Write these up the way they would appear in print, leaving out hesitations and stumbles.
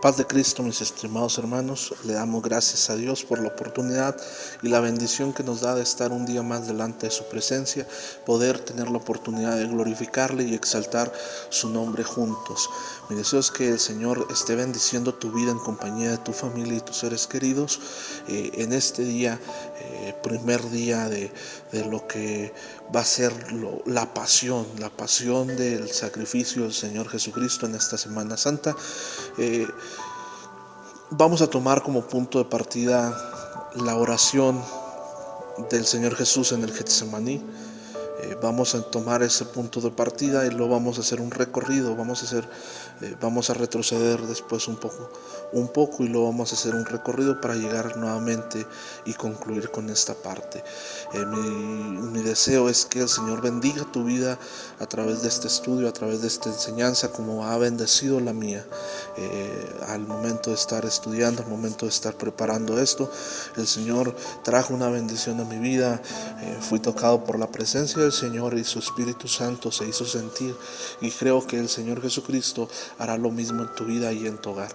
Paz de Cristo, mis estimados hermanos, le damos gracias a Dios por la oportunidad y la bendición que nos da de estar un día más delante de su presencia, poder tener la oportunidad de glorificarle y exaltar su nombre juntos. Mi deseo es que el Señor esté bendiciendo tu vida en compañía de tu familia y tus seres queridos en este día, primer día de lo que va a ser la pasión del sacrificio del Señor Jesucristo en esta Semana Santa. Vamos a tomar como punto de partida la oración del Señor Jesús en el Getsemaní. Vamos a tomar ese punto de partida y lo vamos a hacer un recorrido, vamos a retroceder después un poco y lo vamos a hacer un recorrido para llegar nuevamente y concluir con esta parte. Mi deseo es que el Señor bendiga tu vida a través de este estudio, a través de esta enseñanza, como ha bendecido la mía. Al momento de estar estudiando, al momento de estar preparando esto, el Señor trajo una bendición a mi vida. Fui tocado por la presencia del Señor y su Espíritu Santo se hizo sentir, y creo que el Señor Jesucristo hará lo mismo en tu vida y en tu hogar.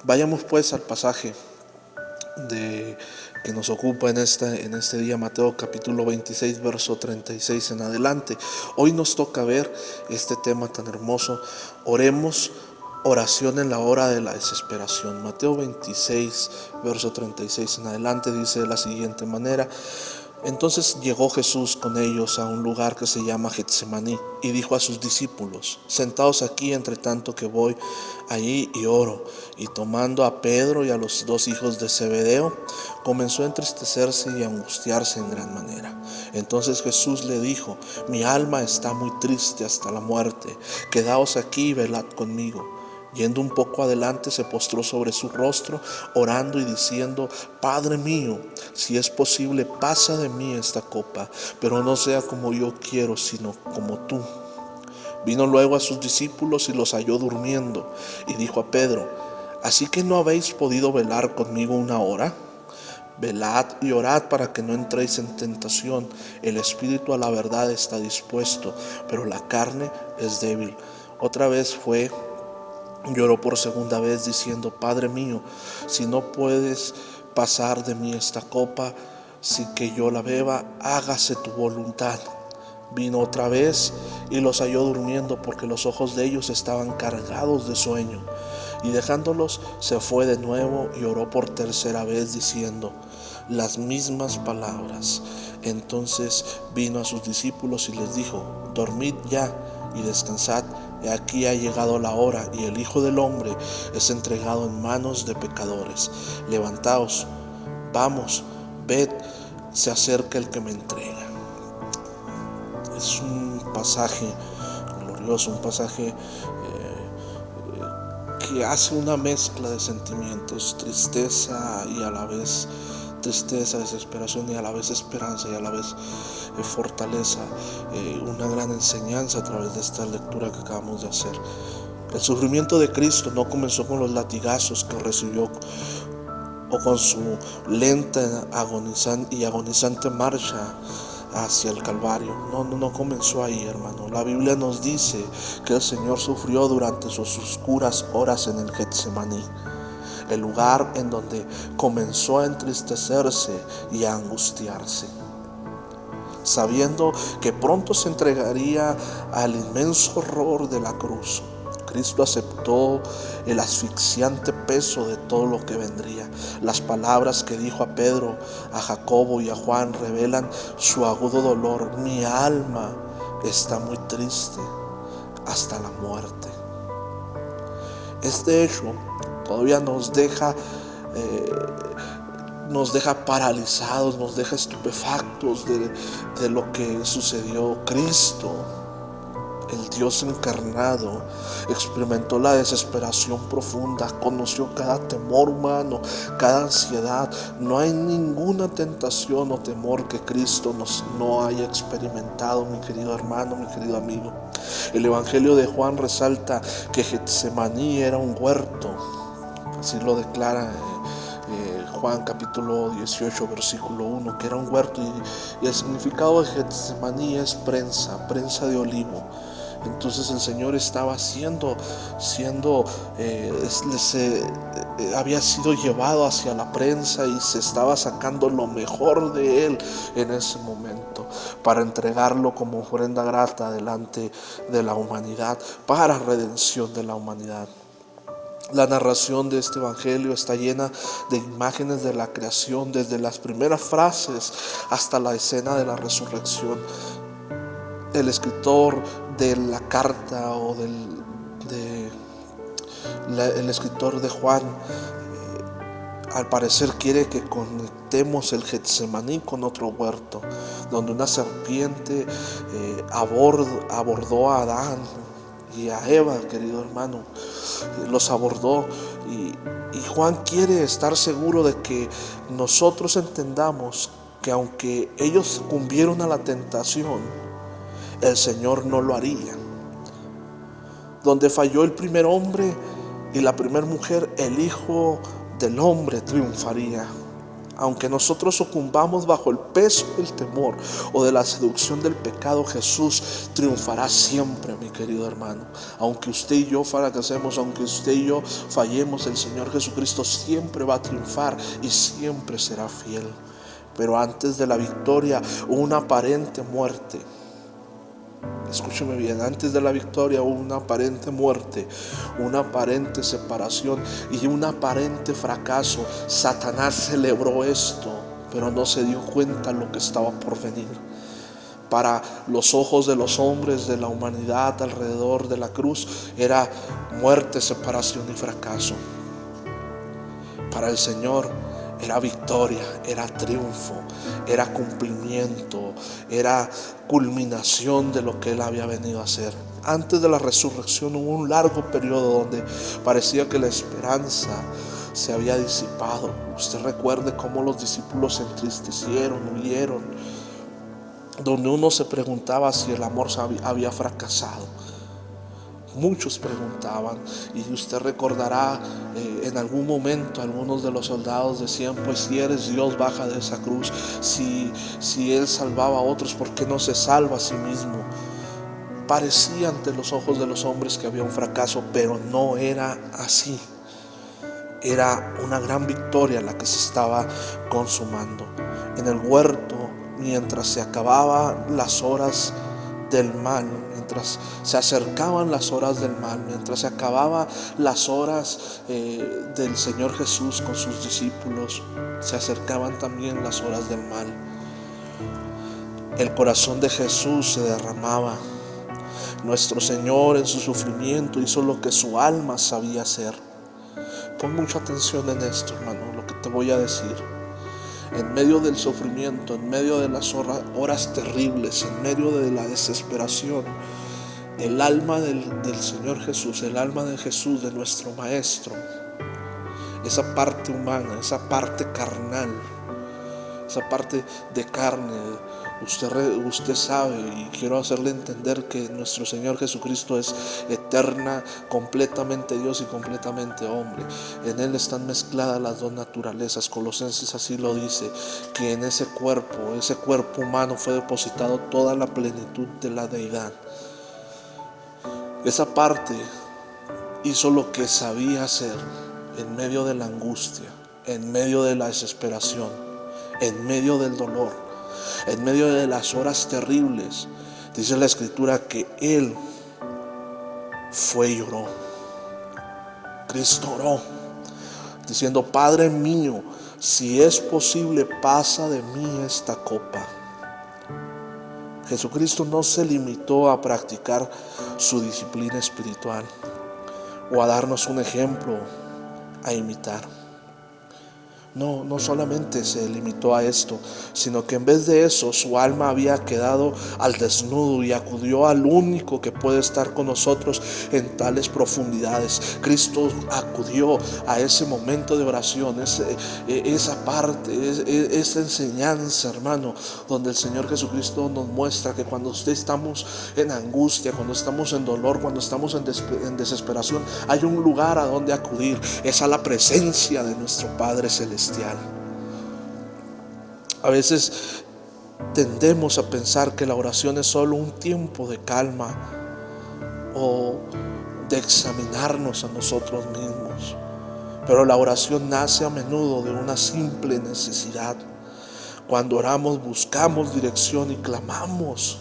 Vayamos pues al pasaje que nos ocupa en este día, Mateo capítulo 26, verso 36 en adelante. Hoy nos toca ver este tema tan hermoso. Oremos, oración en la hora de la desesperación. Mateo 26, verso 36 en adelante dice de la siguiente manera: Entonces llegó Jesús con ellos a un lugar que se llama Getsemaní, y dijo a sus discípulos: Sentaos aquí entre tanto que voy allí y oro. Y tomando a Pedro y a los dos hijos de Zebedeo, comenzó a entristecerse y a angustiarse en gran manera. Entonces Jesús le dijo: Mi alma está muy triste hasta la muerte, quedaos aquí y velad conmigo. Yendo un poco adelante, se postró sobre su rostro, orando y diciendo: Padre mío, si es posible, pasa de mí esta copa, pero no sea como yo quiero, sino como tú. Vino luego a sus discípulos y los halló durmiendo, y dijo a Pedro: ¿Así que no habéis podido velar conmigo una hora? Velad y orad para que no entréis en tentación. El espíritu a la verdad está dispuesto, pero la carne es débil. Otra vez lloró por segunda vez diciendo: Padre mío, si no puedes pasar de mí esta copa sin que yo la beba, hágase tu voluntad. Vino otra vez y los halló durmiendo, porque los ojos de ellos estaban cargados de sueño. Y dejándolos, se fue de nuevo y oró por tercera vez diciendo las mismas palabras. Entonces vino a sus discípulos y les dijo: Dormid ya y descansad. He aquí ha llegado la hora, y el Hijo del Hombre es entregado en manos de pecadores. Levantaos, vamos, ved, se acerca el que me entrega. Es un pasaje glorioso, un pasaje que hace una mezcla de sentimientos: tristeza y a la vez tristeza, desesperación y a la vez esperanza y a la vez fortaleza. Una gran enseñanza a través de esta lectura que acabamos de hacer. El sufrimiento de Cristo no comenzó con los latigazos que recibió o con su lenta y agonizante marcha hacia el Calvario. No comenzó ahí, hermano. La Biblia nos dice que el Señor sufrió durante sus oscuras horas en el Getsemaní, el lugar en donde comenzó a entristecerse y a angustiarse, sabiendo que pronto se entregaría al inmenso horror de la cruz. Cristo aceptó el asfixiante peso de todo lo que vendría. Las palabras que dijo a Pedro, a Jacobo y a Juan revelan su agudo dolor: mi alma está muy triste hasta la muerte. Este hecho todavía nos deja paralizados, nos deja estupefactos de lo que sucedió. Cristo, el Dios encarnado, experimentó la desesperación profunda, conoció cada temor humano, cada ansiedad. No hay ninguna tentación o temor que Cristo no haya experimentado, mi querido hermano, mi querido amigo. El Evangelio de Juan resalta que Getsemaní era un huerto. Así lo declara Juan capítulo 18 versículo 1, que era un huerto, y el significado de Getsemaní es prensa de olivo. Entonces el Señor estaba había sido llevado hacia la prensa y se estaba sacando lo mejor de él en ese momento para entregarlo como ofrenda grata delante de la humanidad, para redención de la humanidad. La narración de este evangelio está llena de imágenes de la creación, desde las primeras frases hasta la escena de la resurrección. El escritor de la carta el escritor de Juan, al parecer quiere que conectemos el Getsemaní con otro huerto, donde una serpiente abordó a Adán y a Eva, querido hermano, los abordó, y Juan quiere estar seguro de que nosotros entendamos que aunque ellos sucumbieron a la tentación, el Señor no lo haría. Donde falló el primer hombre y la primera mujer, el Hijo del Hombre triunfaría. Aunque nosotros sucumbamos bajo el peso del temor o de la seducción del pecado, Jesús triunfará siempre, mi querido hermano. Aunque usted y yo fracasemos, aunque usted y yo fallemos, el Señor Jesucristo siempre va a triunfar y siempre será fiel. Pero antes de la victoria, una aparente muerte. Escúcheme bien, antes de la victoria hubo una aparente muerte, una aparente separación y un aparente fracaso. Satanás celebró esto, pero no se dio cuenta lo que estaba por venir. Para los ojos de los hombres de la humanidad alrededor de la cruz era muerte, separación y fracaso. Para el Señor era victoria, era triunfo, era cumplimiento, era culminación de lo que Él había venido a hacer. Antes de la resurrección hubo un largo periodo donde parecía que la esperanza se había disipado. Usted recuerde cómo los discípulos se entristecieron, huyeron, donde uno se preguntaba si el amor había fracasado. Muchos preguntaban, y usted recordará en algún momento algunos de los soldados decían: pues si eres Dios, baja de esa cruz. Si Él salvaba a otros, ¿por qué no se salva a sí mismo? Parecía ante los ojos de los hombres que había un fracaso, pero no era así. Era una gran victoria la que se estaba consumando. En el huerto, mientras se acababan las horas del mal, mientras se acercaban las horas del mal, mientras se acababan las horas del Señor Jesús con sus discípulos, se acercaban también las horas del mal. El corazón de Jesús se derramaba. Nuestro Señor en su sufrimiento hizo lo que su alma sabía hacer. Pon mucha atención en esto, hermano, lo que te voy a decir. En medio del sufrimiento, en medio de las horas terribles, en medio de la desesperación, el alma del Señor Jesús, el alma de Jesús, de nuestro Maestro, esa parte humana, esa parte carnal, esa parte de carne, usted sabe, y quiero hacerle entender que nuestro Señor Jesucristo es eterna, completamente Dios y completamente hombre. En Él están mezcladas las dos naturalezas. Colosenses así lo dice, que en ese cuerpo humano fue depositado toda la plenitud de la deidad. Esa parte hizo lo que sabía hacer en medio de la angustia, en medio de la desesperación, en medio del dolor, en medio de las horas terribles. Dice la Escritura que Él fue y oró. Cristo oró, diciendo: Padre mío, si es posible, pasa de mí esta copa. Jesucristo no se limitó a practicar su disciplina espiritual o a darnos un ejemplo a imitar. No solamente se limitó a esto, sino que en vez de eso su alma había quedado al desnudo y acudió al único que puede estar con nosotros en tales profundidades. Cristo acudió a ese momento de oración, esa parte, esa enseñanza, hermano, donde el Señor Jesucristo nos muestra que cuando estamos en angustia, cuando estamos en dolor, cuando estamos en desesperación, hay un lugar a donde acudir. Es a la presencia de nuestro Padre Celestial. A veces tendemos a pensar que la oración es solo un tiempo de calma o de examinarnos a nosotros mismos. Pero la oración nace a menudo de una simple necesidad. Cuando oramos buscamos dirección y clamamos.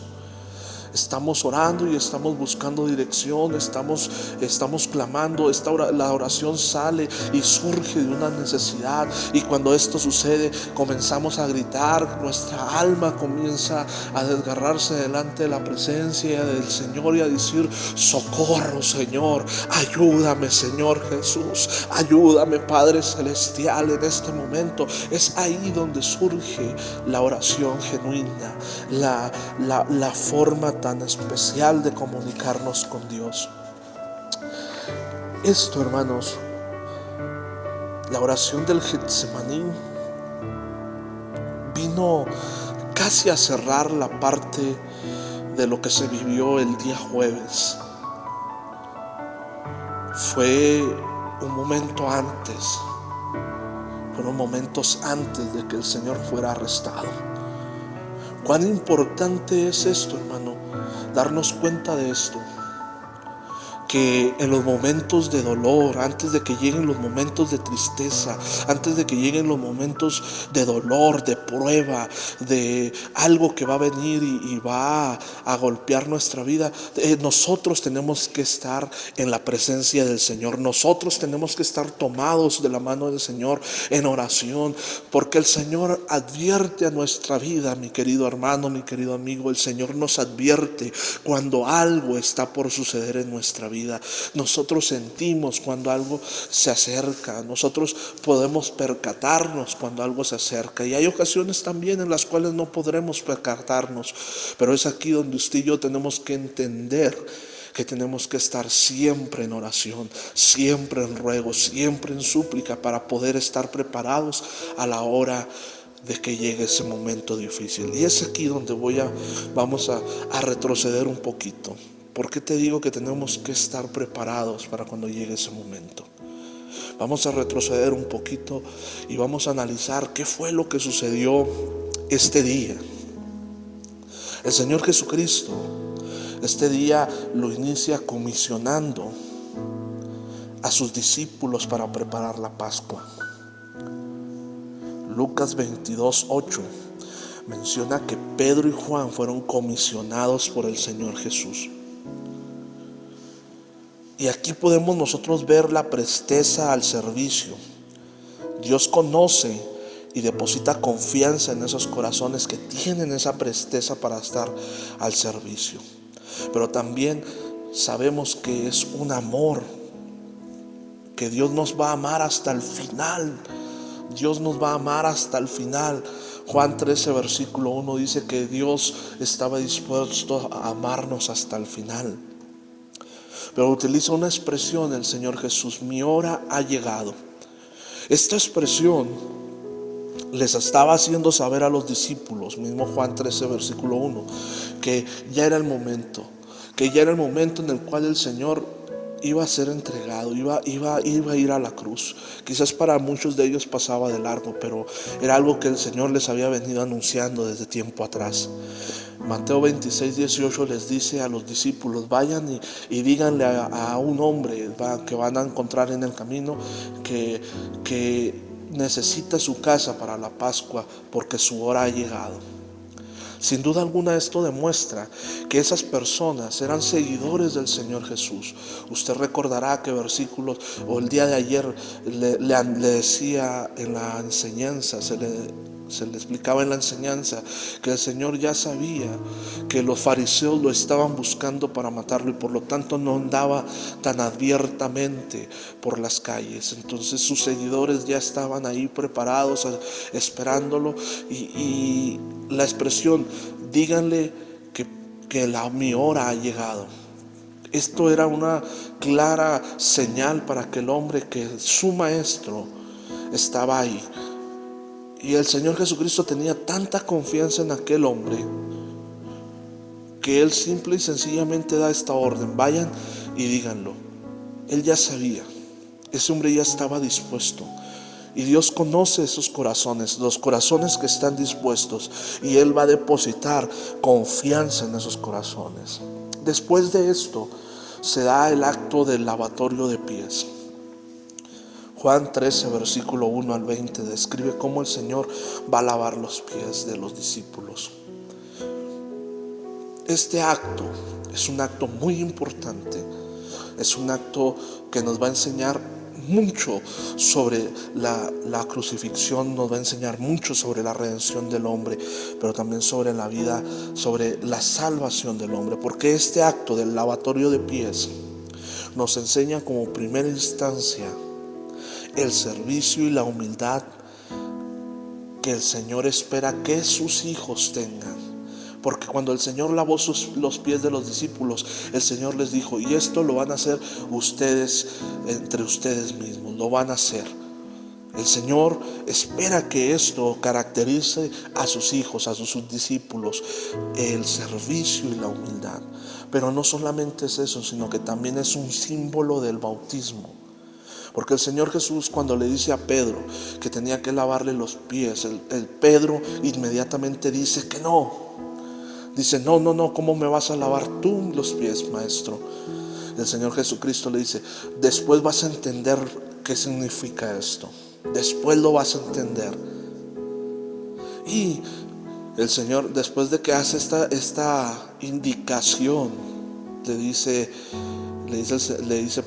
Estamos orando y estamos buscando dirección, estamos clamando. La oración sale y surge de una necesidad, y cuando esto sucede comenzamos a gritar. Nuestra alma comienza a desgarrarse delante de la presencia del Señor y a decir: socorro, Señor, ayúdame, Señor Jesús, ayúdame, Padre Celestial. En este momento es ahí donde surge la oración genuina, la forma tan especial de comunicarnos con Dios. Esto, hermanos, la oración del Getsemaní vino casi a cerrar la parte de lo que se vivió el día jueves. Fue un momento antes, fueron momentos antes de que el Señor fuera arrestado. Cuán importante es esto, hermano, darnos cuenta de esto, que en los momentos de dolor, antes de que lleguen los momentos de tristeza, antes de que lleguen los momentos de dolor, de prueba, de algo que va a venir y va a golpear nuestra vida, nosotros tenemos que estar en la presencia del Señor. Nosotros tenemos que estar tomados de la mano del Señor en oración, porque el Señor advierte a nuestra vida, mi querido hermano, mi querido amigo. El Señor nos advierte cuando algo está por suceder en nuestra vida. Nosotros sentimos cuando algo se acerca, nosotros podemos percatarnos cuando algo se acerca, y hay ocasiones también en las cuales no podremos percatarnos, pero es aquí donde usted y yo tenemos que entender que tenemos que estar siempre en oración, siempre en ruego, siempre en súplica, para poder estar preparados a la hora de que llegue ese momento difícil. Y es aquí donde vamos a retroceder un poquito. ¿Por qué te digo que tenemos que estar preparados para cuando llegue ese momento? Vamos a retroceder un poquito y vamos a analizar qué fue lo que sucedió este día. El Señor Jesucristo este día lo inicia comisionando a sus discípulos para preparar la Pascua. Lucas 22:8 menciona que Pedro y Juan fueron comisionados por el Señor Jesús. Y aquí podemos nosotros ver la presteza al servicio. Dios conoce y deposita confianza en esos corazones que tienen esa presteza para estar al servicio. Pero también sabemos que es un amor, que Dios nos va a amar hasta el final. Dios nos va a amar hasta el final. Juan 13 versículo 1 dice que Dios estaba dispuesto a amarnos hasta el final. Pero utiliza una expresión el Señor Jesús: mi hora ha llegado. Esta expresión les estaba haciendo saber a los discípulos, mismo Juan 13 versículo 1, que ya era el momento, en el cual el Señor iba a ser entregado, iba a ir a la cruz. Quizás para muchos de ellos pasaba de largo, pero era algo que el Señor les había venido anunciando desde tiempo atrás. Mateo 26:18 les dice a los discípulos: vayan y díganle a un hombre que van a encontrar en el camino que necesita su casa para la Pascua, porque su hora ha llegado. Sin duda alguna esto demuestra que esas personas eran seguidores del Señor Jesús. Usted recordará que versículos o el día de ayer le decía en la enseñanza, se le explicaba en la enseñanza que el Señor ya sabía que los fariseos lo estaban buscando para matarlo, y por lo tanto no andaba tan abiertamente por las calles. Entonces sus seguidores ya estaban ahí preparados, esperándolo, y la expresión díganle que mi hora ha llegado. Esto era una clara señal para que el hombre, que su maestro estaba ahí. Y el Señor Jesucristo tenía tanta confianza en aquel hombre que Él simple y sencillamente da esta orden: vayan y díganlo. Él ya sabía, ese hombre ya estaba dispuesto. Y Dios conoce esos corazones, los corazones que están dispuestos, y Él va a depositar confianza en esos corazones. Después de esto se da el acto del lavatorio de pies. Juan 13, versículo 1 al 20, describe cómo el Señor va a lavar los pies de los discípulos. Este acto es un acto muy importante. Es un acto que nos va a enseñar mucho sobre la crucifixión, nos va a enseñar mucho sobre la redención del hombre, pero también sobre la vida, sobre la salvación del hombre. Porque este acto del lavatorio de pies nos enseña como primera instancia el servicio y la humildad que el Señor espera que sus hijos tengan. Porque cuando el Señor lavó los pies de los discípulos, el Señor les dijo: y esto lo van a hacer ustedes, entre ustedes mismos, lo van a hacer. El Señor espera que esto caracterice a sus hijos, a sus discípulos, el servicio y la humildad. Pero no solamente es eso, sino que también es un símbolo del bautismo. Porque el Señor Jesús, cuando le dice a Pedro que tenía que lavarle los pies, el Pedro inmediatamente dice que no. Dice: no, ¿cómo me vas a lavar tú los pies, maestro? El Señor Jesucristo le dice: después vas a entender qué significa esto. Después lo vas a entender. Y el Señor, después de que hace esta indicación, le dice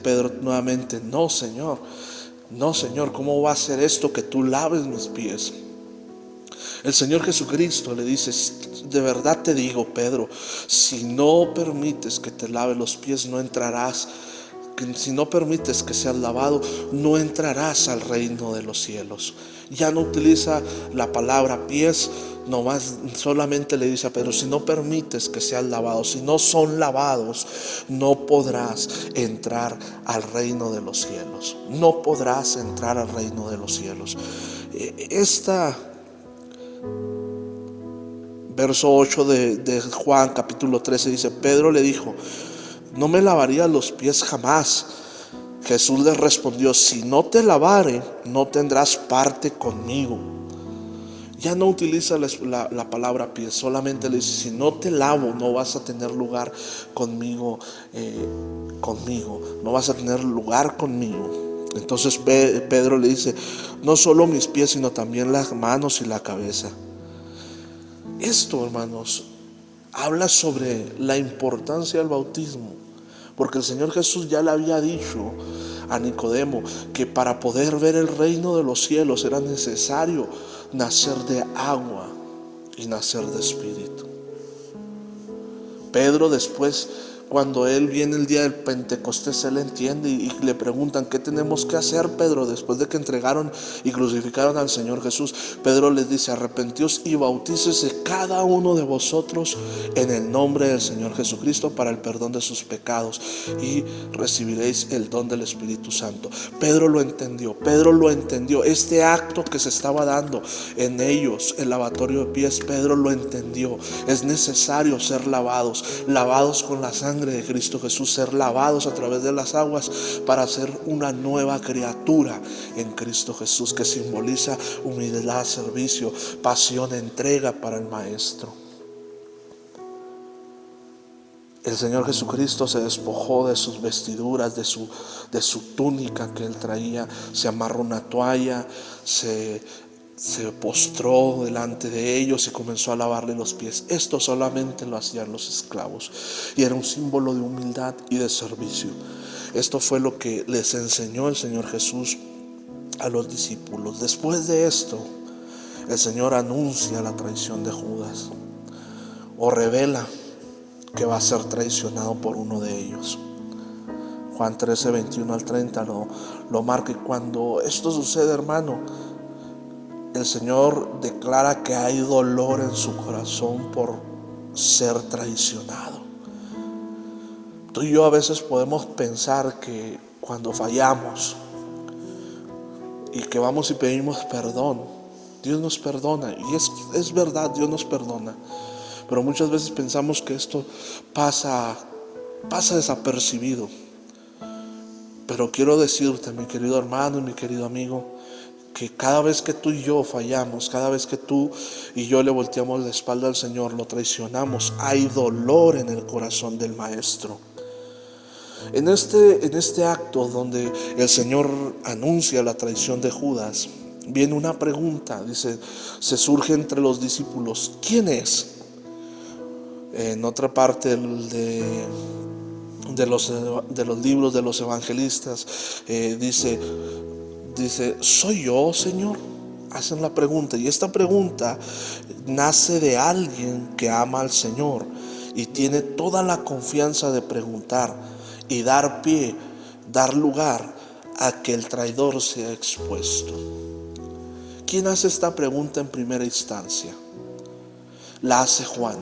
Pedro nuevamente: no Señor, ¿cómo va a ser esto que tú laves mis pies? El Señor Jesucristo le dice: de verdad te digo, Pedro, si no permites que te lave los pies, no entrarás. Si no permites que seas lavado, no entrarás al reino de los cielos. Ya no utiliza la palabra pies, nomás solamente le dice a Pedro: si no permites que sean lavados, si no son lavados, no podrás entrar al reino de los cielos. No podrás entrar al reino de los cielos. Verso 8 de Juan capítulo 13 dice: Pedro le dijo: ¿no me lavarías los pies jamás? Jesús le respondió: si no te lavare, no tendrás parte conmigo. Ya no utiliza la palabra pies, solamente le dice: si no te lavo, no vas a tener lugar conmigo, no vas a tener lugar conmigo. Entonces Pedro le dice: no solo mis pies, sino también las manos y la cabeza. Esto, hermanos, habla sobre la importancia del bautismo, porque el Señor Jesús ya le había dicho a Nicodemo que para poder ver el reino de los cielos era necesario nacer de agua y nacer de espíritu. Pedro, después, cuando él viene el día del Pentecostés, él entiende y le preguntan: ¿qué tenemos que hacer, Pedro? Después de que entregaron y crucificaron al Señor Jesús, Pedro les dice: arrepentíos y bautícese cada uno de vosotros en el nombre del Señor Jesucristo para el perdón de sus pecados, y recibiréis el don del Espíritu Santo. Pedro lo entendió. Este acto que se estaba dando en ellos, el lavatorio de pies, Pedro lo entendió. Es necesario ser lavados con la sangre de Cristo Jesús, ser lavados a través de las aguas para ser una nueva criatura en Cristo Jesús, que simboliza humildad, servicio, pasión, entrega para el Maestro. El Señor Jesucristo se despojó de sus vestiduras, de su túnica que él traía, se amarró una toalla, se postró delante de ellos y comenzó a lavarle los pies. Esto solamente lo hacían los esclavos y era un símbolo de humildad y de servicio. Esto fue lo que les enseñó el Señor Jesús a los discípulos. Después de esto, el Señor anuncia la traición de Judas, o revela que va a ser traicionado por uno de ellos. Juan 13, 21 al 30 lo marca. Y cuando esto sucede, hermano, el Señor declara que hay dolor en su corazón por ser traicionado. Tú y yo a veces podemos pensar que cuando fallamos y que vamos y pedimos perdón, Dios nos perdona. Y es verdad, Dios nos perdona. Pero muchas veces pensamos que esto pasa desapercibido. Pero quiero decirte, mi querido hermano y mi querido amigo, que cada vez que tú y yo fallamos, cada vez que tú y yo le volteamos la espalda al Señor, lo traicionamos, hay dolor en el corazón del Maestro. En este acto donde el Señor anuncia la traición de Judas, viene una pregunta, dice, se surge entre los discípulos, ¿quién es? En otra parte de los libros de los evangelistas, dice, ¿soy yo, Señor? Hacen la pregunta, y esta pregunta nace de alguien que ama al Señor y tiene toda la confianza de preguntar y dar lugar a que el traidor sea expuesto. ¿Quién hace esta pregunta en primera instancia? La hace Juan.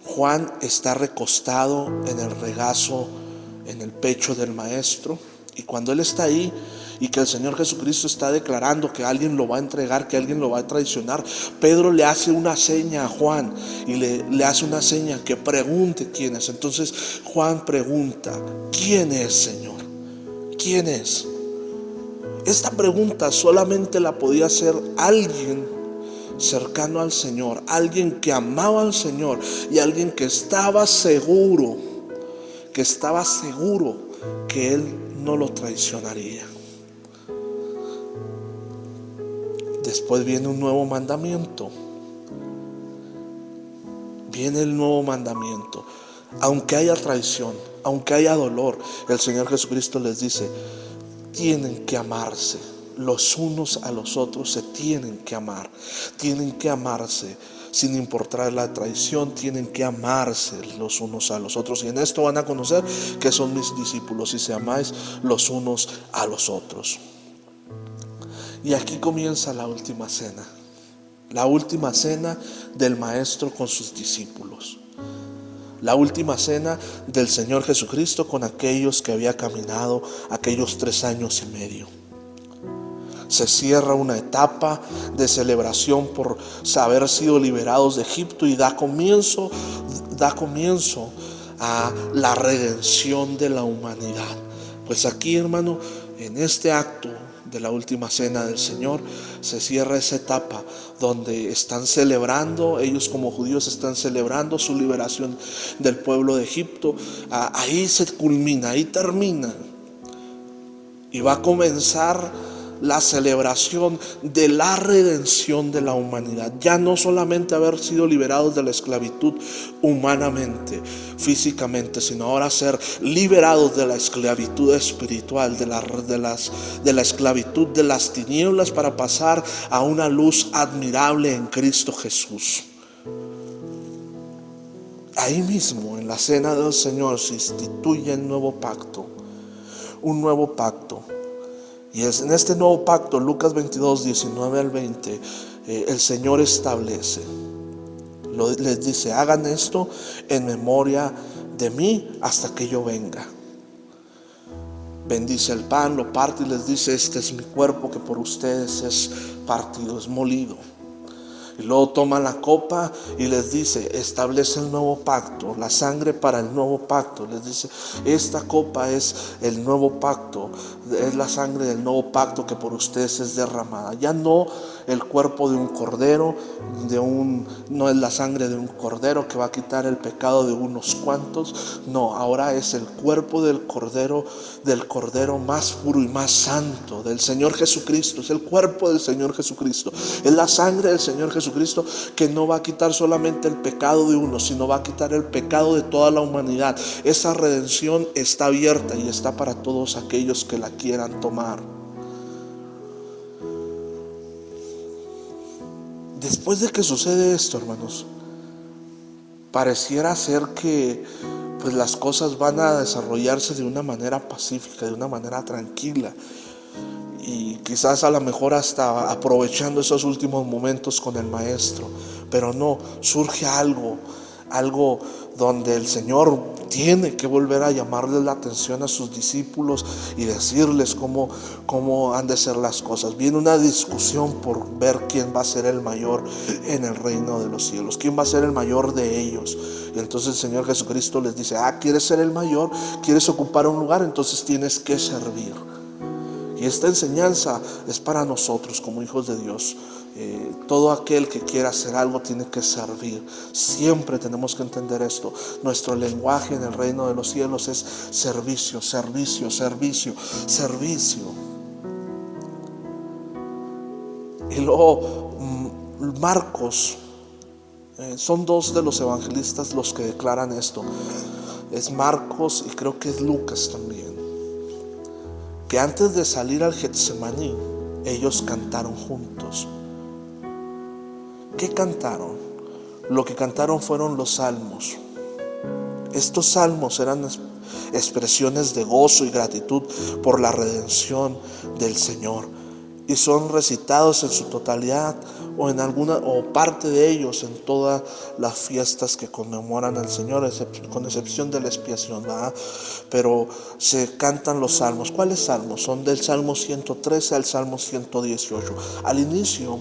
Juan está recostado en el regazo, en el pecho del maestro, y cuando él está ahí y que el Señor Jesucristo está declarando que alguien lo va a entregar, que alguien lo va a traicionar, Pedro le hace una seña a Juan y le hace una seña que pregunte quién es. Entonces Juan pregunta, ¿quién es, Señor? ¿Quién es? Esta pregunta solamente la podía hacer alguien cercano al Señor, alguien que amaba al Señor y alguien que estaba seguro que Él no lo traicionaría. Después viene un nuevo mandamiento. Viene el nuevo mandamiento. Aunque haya traición, aunque haya dolor, el Señor Jesucristo les dice, tienen que amarse. Los unos a los otros se tienen que amar. Tienen que amarse. Sin importar la traición, tienen que amarse los unos a los otros. Y en esto van a conocer que son mis discípulos, si se amáis los unos a los otros. Y aquí comienza la última cena. La última cena del Maestro con sus discípulos. La última cena del Señor Jesucristo con aquellos que había caminado aquellos 3 años y medio. Se cierra una etapa de celebración por haber sido liberados de Egipto y da comienzo a la redención de la humanidad. Pues aquí, hermano, en este acto de la última cena del Señor, se cierra esa etapa donde están celebrando, ellos como judíos están celebrando su liberación del pueblo de Egipto. Ahí se culmina, ahí termina. Y va a comenzar la celebración de la redención de la humanidad. Ya no solamente haber sido liberados de la esclavitud humanamente, físicamente, sino ahora ser liberados de la esclavitud espiritual, de la esclavitud de las tinieblas, para pasar a una luz admirable en Cristo Jesús. Ahí mismo, en la cena del Señor, se instituye el nuevo pacto, un nuevo pacto. Y es en este nuevo pacto, Lucas 22, 19 al 20, el Señor establece, les dice, hagan esto en memoria de mí hasta que yo venga. Bendice el pan, lo parte y les dice, este es mi cuerpo que por ustedes es partido, es molido. Y luego toma la copa y les dice, establece el nuevo pacto, la sangre para el nuevo pacto. Les dice, esta copa es el nuevo pacto, es la sangre del nuevo pacto que por ustedes es derramada. Ya no el cuerpo de un cordero, no es la sangre de un cordero que va a quitar el pecado de unos cuantos. No, ahora es el cuerpo del cordero más puro y más santo, del Señor Jesucristo. Es el cuerpo del Señor Jesucristo. Es la sangre del Señor Jesucristo que no va a quitar solamente el pecado de uno, sino va a quitar el pecado de toda la humanidad. Esa redención está abierta y está para todos aquellos que la quieran tomar. Después de que sucede esto, hermanos, pareciera ser que pues las cosas van a desarrollarse de una manera pacífica, de una manera tranquila, y quizás a lo mejor hasta aprovechando esos últimos momentos con el Maestro. Pero no, surge algo donde el Señor tiene que volver a llamarles la atención a sus discípulos y decirles cómo han de ser las cosas. Viene una discusión por ver quién va a ser el mayor en el reino de los cielos, quién va a ser el mayor de ellos. Y entonces el Señor Jesucristo les dice, ¿quieres ser el mayor? ¿Quieres ocupar un lugar? Entonces tienes que servir. Y esta enseñanza es para nosotros como hijos de Dios. todo aquel que quiera hacer algo tiene que servir. Siempre tenemos que entender esto. Nuestro lenguaje en el reino de los cielos es servicio, servicio, servicio, servicio. Y luego Marcos, son dos de los evangelistas los que declaran esto. Es Marcos y creo que es Lucas también, que antes de salir al Getsemaní ellos cantaron juntos. ¿Qué cantaron? Lo que cantaron fueron los salmos. Estos salmos eran expresiones de gozo y gratitud por la redención del Señor, y son recitados en su totalidad o en alguna o parte de ellos en todas las fiestas que conmemoran al Señor, con excepción de la expiación, ¿verdad? Pero se cantan los salmos. ¿Cuáles salmos? Son del Salmo 113 al Salmo 118. Al inicio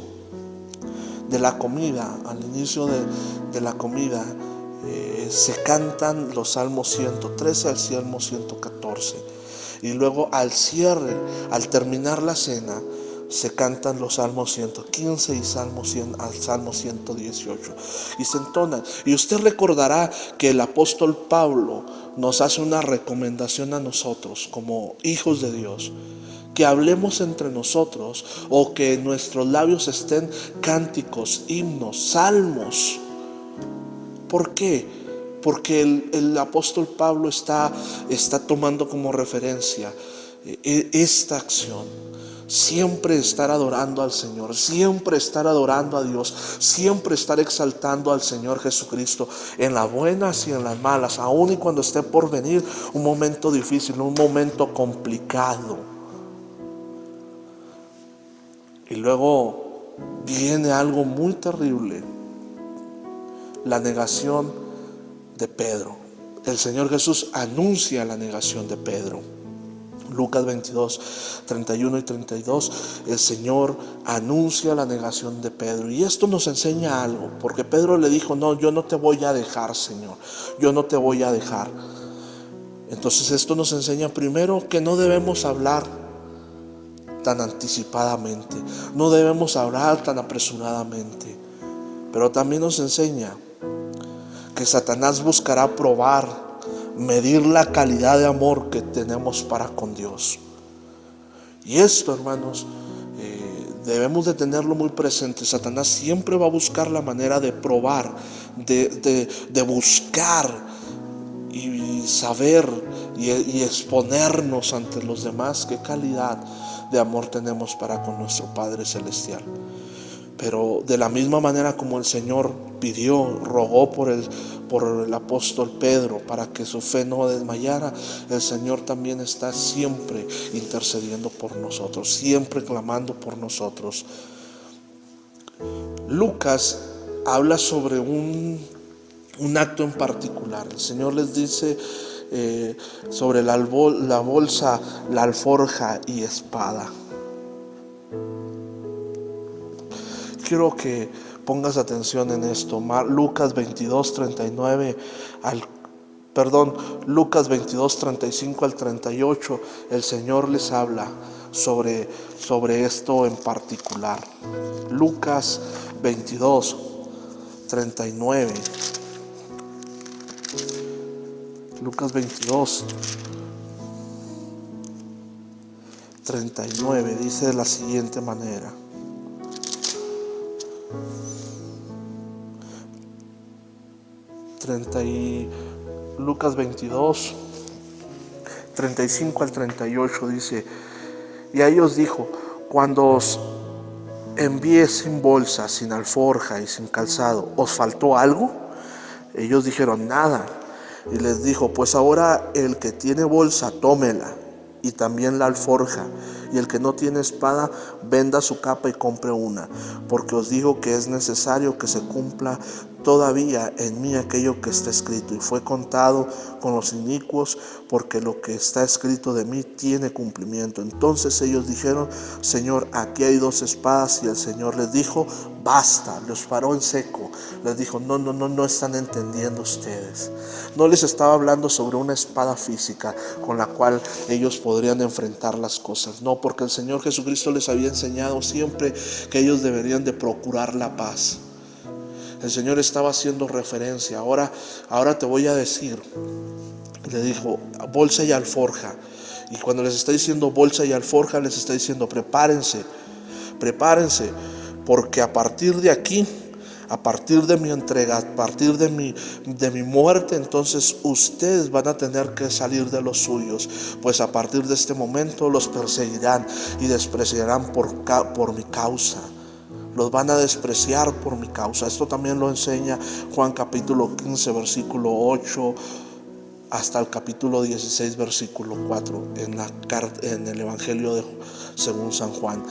de la comida, se cantan los Salmos 113 al Salmo 114, y luego al cierre, al terminar la cena, se cantan los Salmos 115 y al Salmo 118, y se entonan. Y usted recordará que el apóstol Pablo nos hace una recomendación a nosotros como hijos de Dios, que hablemos entre nosotros, o que en nuestros labios estén cánticos, himnos, salmos. ¿Por qué? Porque el apóstol Pablo está tomando como referencia esta acción. Siempre estar adorando al Señor, siempre estar adorando a Dios, siempre estar exaltando al Señor Jesucristo en las buenas y en las malas, aun y cuando esté por venir un momento difícil, un momento complicado. Y luego viene algo muy terrible: la negación de Pedro. El Señor Jesús anuncia la negación de Pedro. Lucas 22, 31 y 32, el Señor anuncia la negación de Pedro. Y esto nos enseña algo, porque Pedro le dijo: no, yo no te voy a dejar, Señor, yo no te voy a dejar. Entonces esto nos enseña primero que no debemos hablar tan anticipadamente, no debemos hablar tan apresuradamente. Pero también nos enseña que Satanás buscará probar, medir la calidad de amor que tenemos para con Dios. Y esto, hermanos, debemos de tenerlo muy presente. Satanás siempre va a buscar la manera de probar, de buscar y saber y exponernos ante los demás qué calidad de amor tenemos para con nuestro Padre Celestial. Pero de la misma manera como el Señor rogó por el apóstol Pedro para que su fe no desmayara, el Señor también está siempre intercediendo por nosotros, siempre clamando por nosotros. Lucas habla sobre un acto en particular. El Señor les dice sobre la bolsa, la alforja y espada. Quiero que pongas atención en esto. Lucas 22, 35 al 38, el Señor les habla sobre esto en particular. Lucas 22, 39. Lucas 22, 39 dice de la siguiente manera: Lucas 22, 35 al 38 dice: y a ellos dijo: cuando os envié sin bolsa, sin alforja y sin calzado, ¿os faltó algo? Ellos dijeron: nada. Y les dijo: pues ahora el que tiene bolsa, tómela, y también la alforja, y el que no tiene espada, venda su capa y compre una, porque os digo que es necesario que se cumpla todavía en mí aquello que está escrito. Y fue contado con los inicuos, porque lo que está escrito de mí tiene cumplimiento. Entonces ellos dijeron: Señor, aquí hay 2 espadas. Y el Señor les dijo: basta. Los paró en seco. Les dijo: no están entendiendo ustedes. No les estaba hablando sobre una espada física con la cual ellos podrían enfrentar las cosas. No, No, porque el Señor Jesucristo les había enseñado siempre que ellos deberían de procurar la paz. El Señor estaba haciendo referencia. Ahora te voy a decir, le dijo, bolsa y alforja. Y cuando les está diciendo bolsa y alforja, les está diciendo prepárense, porque a partir de aquí, a partir de mi entrega, a partir de mi muerte, entonces ustedes van a tener que salir de los suyos, pues a partir de este momento los perseguirán y despreciarán por mi causa. Los van a despreciar por mi causa. Esto también lo enseña Juan capítulo 15, versículo 8 hasta el capítulo 16, versículo 4, en el Evangelio según San Juan.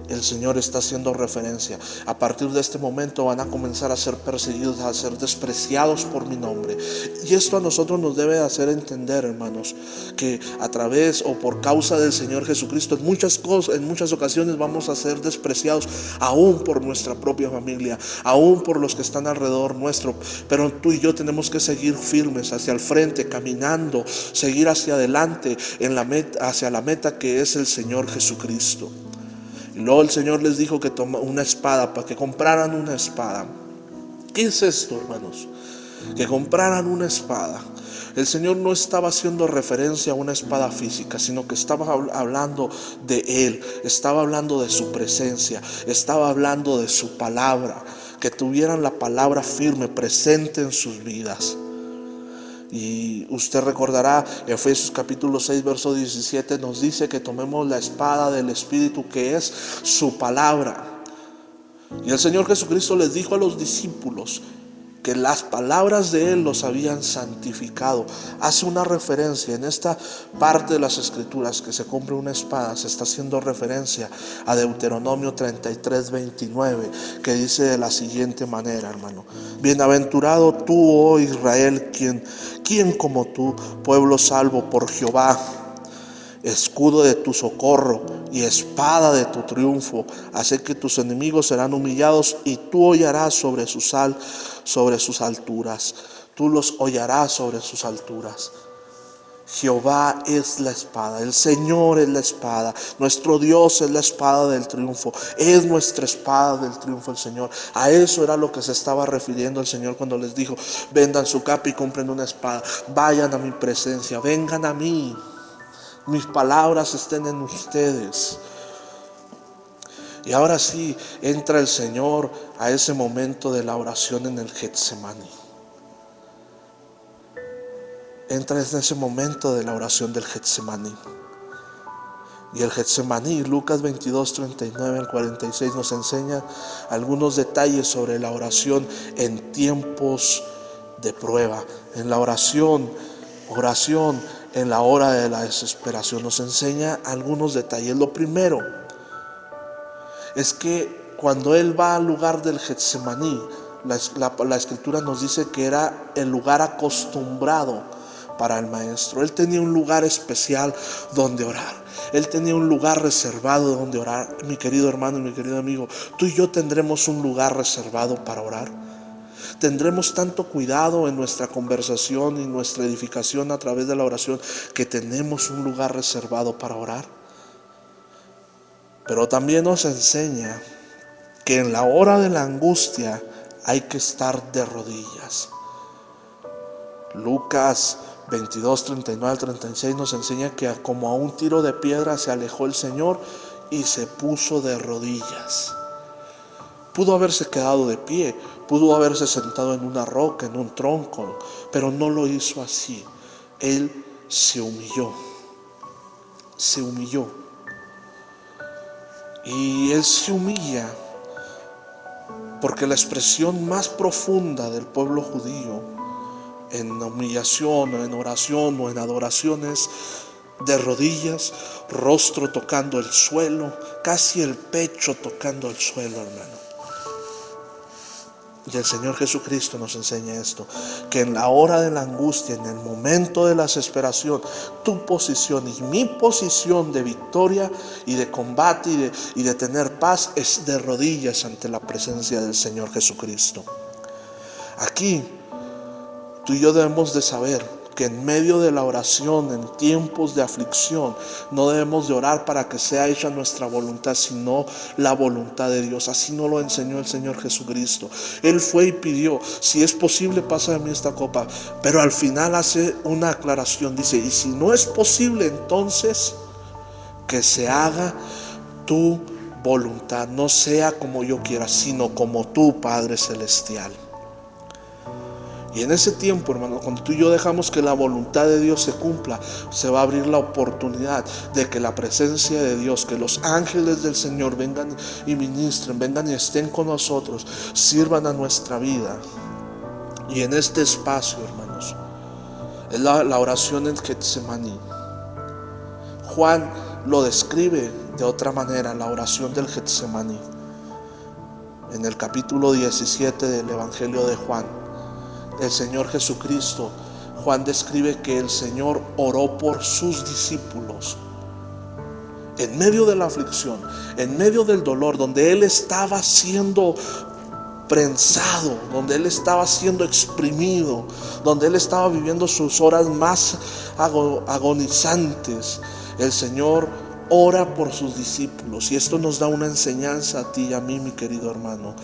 El Señor está haciendo referencia. A partir de este momento van a comenzar a ser perseguidos, a ser despreciados por mi nombre. Y esto a nosotros nos debe hacer entender, hermanos, que a través o por causa del Señor Jesucristo, en muchas ocasiones vamos a ser despreciados, aún por nuestra propia familia, aún por los que están alrededor nuestro. Pero tú y yo tenemos que seguir firmes hacia el frente, caminando, seguir hacia adelante hacia la meta que es el Señor Jesucristo. Y luego el Señor les dijo que una espada, para que compraran una espada. ¿Qué es esto, hermanos? Que compraran una espada. El Señor no estaba haciendo referencia a una espada física, sino que estaba hablando de Él, estaba hablando de su presencia, estaba hablando de su palabra, que tuvieran la palabra firme, presente en sus vidas. Y usted recordará, Efesios capítulo 6, verso 17 nos dice que tomemos la espada del Espíritu, que es su palabra. Y el Señor Jesucristo les dijo a los discípulos que las palabras de Él los habían santificado. Hace una referencia en esta parte de las Escrituras que se compre una espada. Se está haciendo referencia a Deuteronomio 33, 29, que dice de la siguiente manera, hermano: bienaventurado tú, oh Israel, ¿quién como tú, pueblo salvo por Jehová, escudo de tu socorro y espada de tu triunfo? Así que tus enemigos serán humillados y tú hollarás sobre sus alturas. Tú los hollarás sobre sus alturas. Jehová es la espada, el Señor es la espada, nuestro Dios es la espada del triunfo, es nuestra espada del triunfo el Señor. A eso era lo que se estaba refiriendo el Señor cuando les dijo: vendan su capa y compren una espada, vayan a mi presencia, vengan a mí, mis palabras estén en ustedes. Y ahora sí entra el Señor a ese momento de la oración en el Getsemaní. Entra en ese momento de la oración del Getsemaní. Y el Getsemaní, Lucas 22, 39 al 46, nos enseña algunos detalles sobre la oración en tiempos de prueba. En la oración en la hora de la desesperación, nos enseña algunos detalles. Lo primero es que cuando Él va al lugar del Getsemaní, la Escritura nos dice que era el lugar acostumbrado para el Maestro. Él tenía un lugar especial donde orar. Él tenía un lugar reservado donde orar. Mi querido hermano y mi querido amigo, tú y yo tendremos un lugar reservado para orar. Tendremos tanto cuidado en nuestra conversación y nuestra edificación a través de la oración que tenemos un lugar reservado para orar. Pero también nos enseña que en la hora de la angustia hay que estar de rodillas. Lucas 22, 39 al 36 nos enseña que como a un tiro de piedra se alejó el Señor y se puso de rodillas. Pudo haberse quedado de pie, pudo haberse sentado en una roca, en un tronco, pero no lo hizo así. Él se humilló. Y Él se humilla porque la expresión más profunda del pueblo judío en humillación o en oración o en adoración es de rodillas, rostro tocando el suelo, casi el pecho tocando el suelo, hermano. Y el Señor Jesucristo nos enseña esto, que en la hora de la angustia, en el momento de la desesperación, tu posición y mi posición de victoria y de combate y de tener paz es de rodillas ante la presencia del Señor Jesucristo. Aquí tú y yo debemos de saber que en medio de la oración, en tiempos de aflicción, no debemos de orar para que sea hecha nuestra voluntad, sino la voluntad de Dios. Así nos lo enseñó el Señor Jesucristo. Él fue y pidió: si es posible, pasa de mí esta copa. Pero al final hace una aclaración, dice: y si no es posible, entonces que se haga tu voluntad, no sea como yo quiera, sino como tú, Padre Celestial. Y en ese tiempo, hermano, cuando tú y yo dejamos que la voluntad de Dios se cumpla, se va a abrir la oportunidad de que la presencia de Dios, que los ángeles del Señor vengan y ministren, vengan y estén con nosotros, sirvan a nuestra vida. Y en este espacio, hermanos, es la oración en Getsemaní. Juan lo describe de otra manera, la oración del Getsemaní. En el capítulo 17 del Evangelio de Juan, el Señor Jesucristo, Juan describe que el Señor oró por sus discípulos. En medio de la aflicción, en medio del dolor, donde Él estaba siendo prensado, donde Él estaba siendo exprimido, donde Él estaba viviendo sus horas más agonizantes, el Señor ora por sus discípulos. Y esto nos da una enseñanza a ti y a mí, mi querido hermano.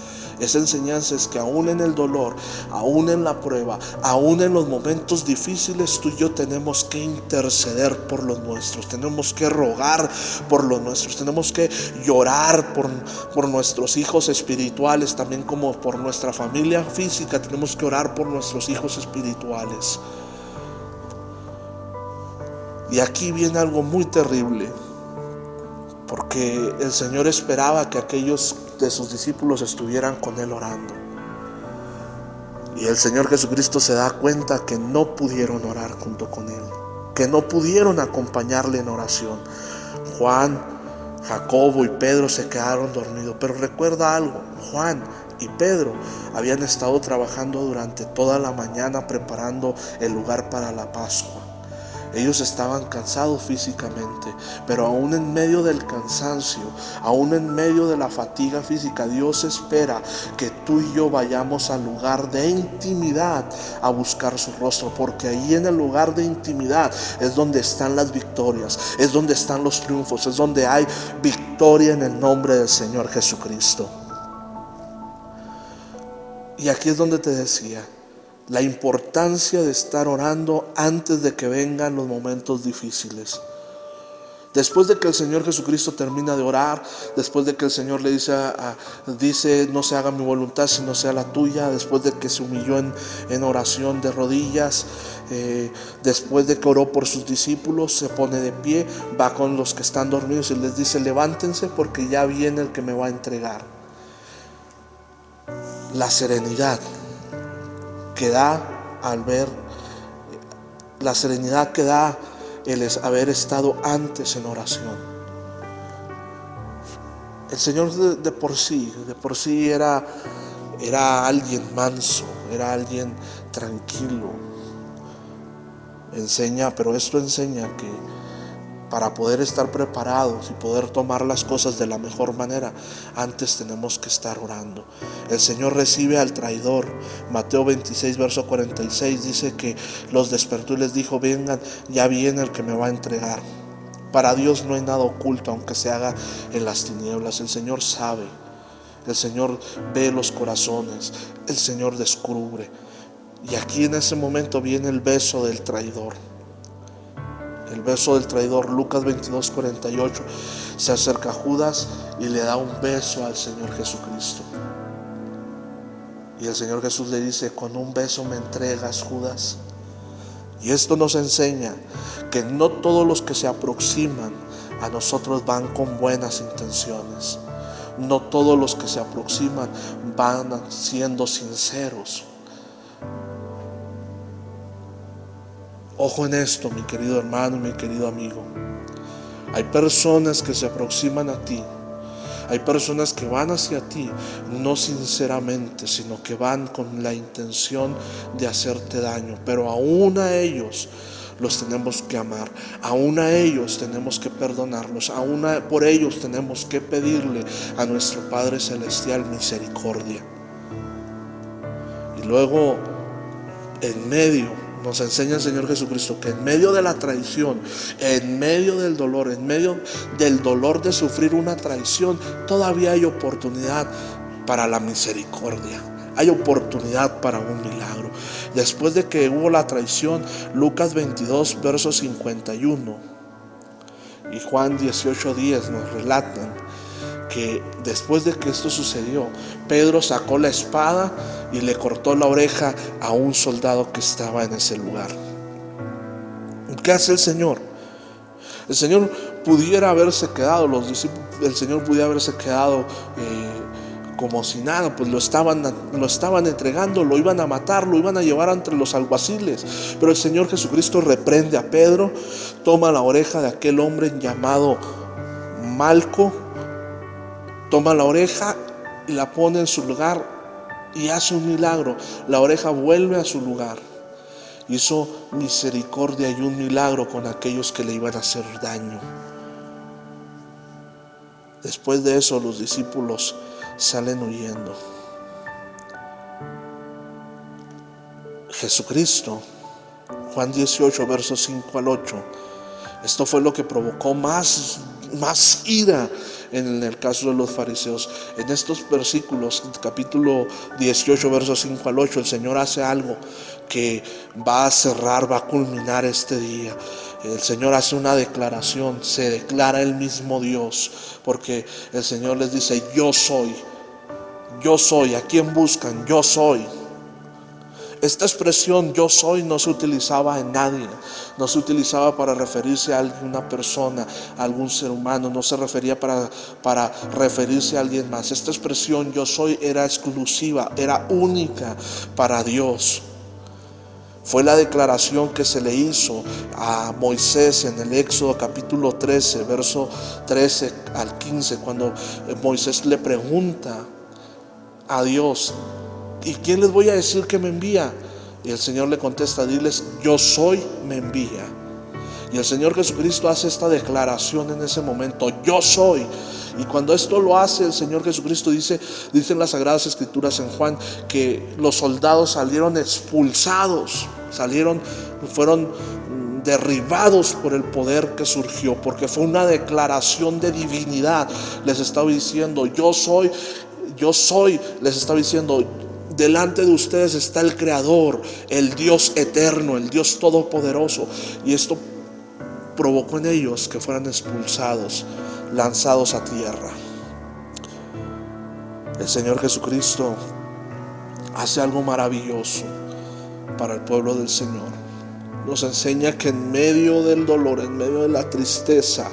Esa enseñanza es que aún en el dolor, aún en la prueba, aún en los momentos difíciles, tú y yo tenemos que interceder por los nuestros, tenemos que rogar por los nuestros, tenemos que llorar por nuestros hijos espirituales, también como por nuestra familia física. Tenemos que orar por nuestros hijos espirituales. Y aquí viene algo muy terrible, porque el Señor esperaba que aquellos de sus discípulos estuvieran con Él orando. Y el Señor Jesucristo se da cuenta que no pudieron orar junto con Él, que no pudieron acompañarle en oración. Juan, Jacobo y Pedro se quedaron dormidos. Pero recuerda algo: Juan y Pedro habían estado trabajando durante toda la mañana preparando el lugar para la Pascua. Ellos estaban cansados físicamente, pero aún en medio del cansancio, aún en medio de la fatiga física, Dios espera que tú y yo vayamos al lugar de intimidad a buscar su rostro, porque ahí en el lugar de intimidad es donde están las victorias, es donde están los triunfos, es donde hay victoria en el nombre del Señor Jesucristo. Y aquí es donde te decía la importancia de estar orando antes de que vengan los momentos difíciles. Después de que el Señor Jesucristo termina de orar, después de que el Señor le dice: no se haga mi voluntad sino sea la tuya, después de que se humilló en oración de rodillas, después de que oró por sus discípulos, se pone de pie, va con los que están dormidos y les dice: levántense porque ya viene el que me va a entregar. La serenidad que da al ver, la serenidad que da el haber estado antes en oración. El Señor de por sí era alguien manso, era alguien tranquilo. Pero esto enseña que para poder estar preparados y poder tomar las cosas de la mejor manera, antes tenemos que estar orando. El Señor recibe al traidor. Mateo 26, verso 46 dice que los despertó y les dijo: vengan, ya viene el que me va a entregar. Para Dios no hay nada oculto, aunque se haga en las tinieblas. El Señor sabe, el Señor ve los corazones, el Señor descubre. Y aquí en ese momento viene el beso del traidor. El beso del traidor. Lucas 22, 48. Se acerca Judas y le da un beso al Señor Jesucristo. Y el Señor Jesús le dice: con un beso me entregas, Judas. Y esto nos enseña que no todos los que se aproximan a nosotros van con buenas intenciones. No todos los que se aproximan van siendo sinceros. Ojo en esto, mi querido hermano y mi querido amigo. Hay personas que se aproximan a ti. Hay personas que van hacia ti no sinceramente, sino que van con la intención de hacerte daño. Pero aún a ellos los tenemos que amar, aún a ellos tenemos que perdonarlos, aún por ellos tenemos que pedirle a nuestro Padre Celestial misericordia. Y luego, en medio Nos enseña el Señor Jesucristo que en medio de la traición, en medio del dolor, en medio del dolor de sufrir una traición, todavía hay oportunidad para la misericordia. Hay oportunidad para un milagro. Después de que hubo la traición, Lucas 22, verso 51 y Juan 18:10 nos relatan que después de que esto sucedió, Pedro sacó la espada y le cortó la oreja a un soldado que estaba en ese lugar. ¿Qué hace el Señor? El Señor pudiera haberse quedado, el Señor pudiera haberse quedado como si nada, pues lo estaban entregando, lo iban a matar, lo iban a llevar entre los alguaciles. Pero el Señor Jesucristo reprende a Pedro, toma la oreja de aquel hombre llamado Malco, toma la oreja y la pone en su lugar y hace un milagro. La oreja vuelve a su lugar. Hizo misericordia y un milagro con aquellos que le iban a hacer daño. Después de eso, los discípulos salen huyendo. Jesucristo, Juan 18, versos 5 al 8. Esto fue lo que provocó más ira en el caso de los fariseos. En estos versículos, capítulo 18, versos 5 al 8, el Señor hace algo que va a cerrar, va a culminar este día. El Señor hace una declaración, se declara el mismo Dios, porque el Señor les dice: yo soy, ¿a quién buscan? Yo soy. Esta expresión yo soy no se utilizaba en nadie, no se utilizaba para referirse a alguna persona, a algún ser humano, no se refería para referirse a alguien más. Esta expresión yo soy era exclusiva, era única para Dios. Fue la declaración que se le hizo a Moisés en el Éxodo capítulo 13, verso 13 al 15, cuando Moisés le pregunta a Dios: ¿y quién les voy a decir que me envía? Y el Señor le contesta: diles, yo soy, me envía. Y el Señor Jesucristo hace esta declaración en ese momento: yo soy. Y cuando esto lo hace el Señor Jesucristo, dice en las Sagradas Escrituras en Juan, que los soldados salieron expulsados, fueron derribados por el poder que surgió, porque fue una declaración de divinidad. Les estaba diciendo: yo soy, les estaba diciendo: delante de ustedes está el Creador, el Dios eterno, el Dios todopoderoso. Y esto provocó en ellos que fueran expulsados, lanzados a tierra. El Señor Jesucristo hace algo maravilloso para el pueblo del Señor. Nos enseña que en medio del dolor, en medio de la tristeza,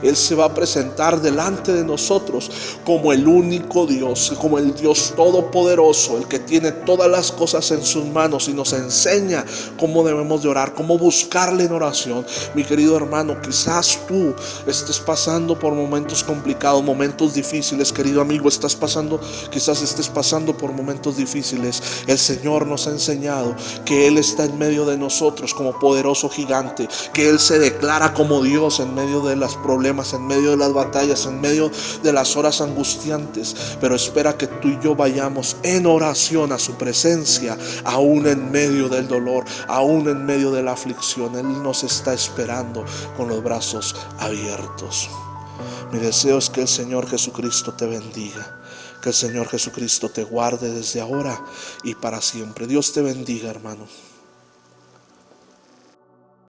Él se va a presentar delante de nosotros como el único Dios, como el Dios todopoderoso, el que tiene todas las cosas en sus manos, y nos enseña cómo debemos de orar, cómo buscarle en oración. Mi querido hermano, quizás tú estés pasando por momentos complicados, momentos difíciles. Querido amigo, quizás estés pasando por momentos difíciles. El Señor nos ha enseñado que Él está en medio de nosotros como poderoso gigante, que Él se declara como Dios en medio de los problemas, en medio de las batallas, en medio de las horas angustiantes. Pero espera que tú y yo vayamos en oración a su presencia, aún en medio del dolor, aún en medio de la aflicción. Él nos está esperando con los brazos abiertos. Mi deseo es que el Señor Jesucristo te bendiga, que el Señor Jesucristo te guarde desde ahora y para siempre. Dios te bendiga, hermano.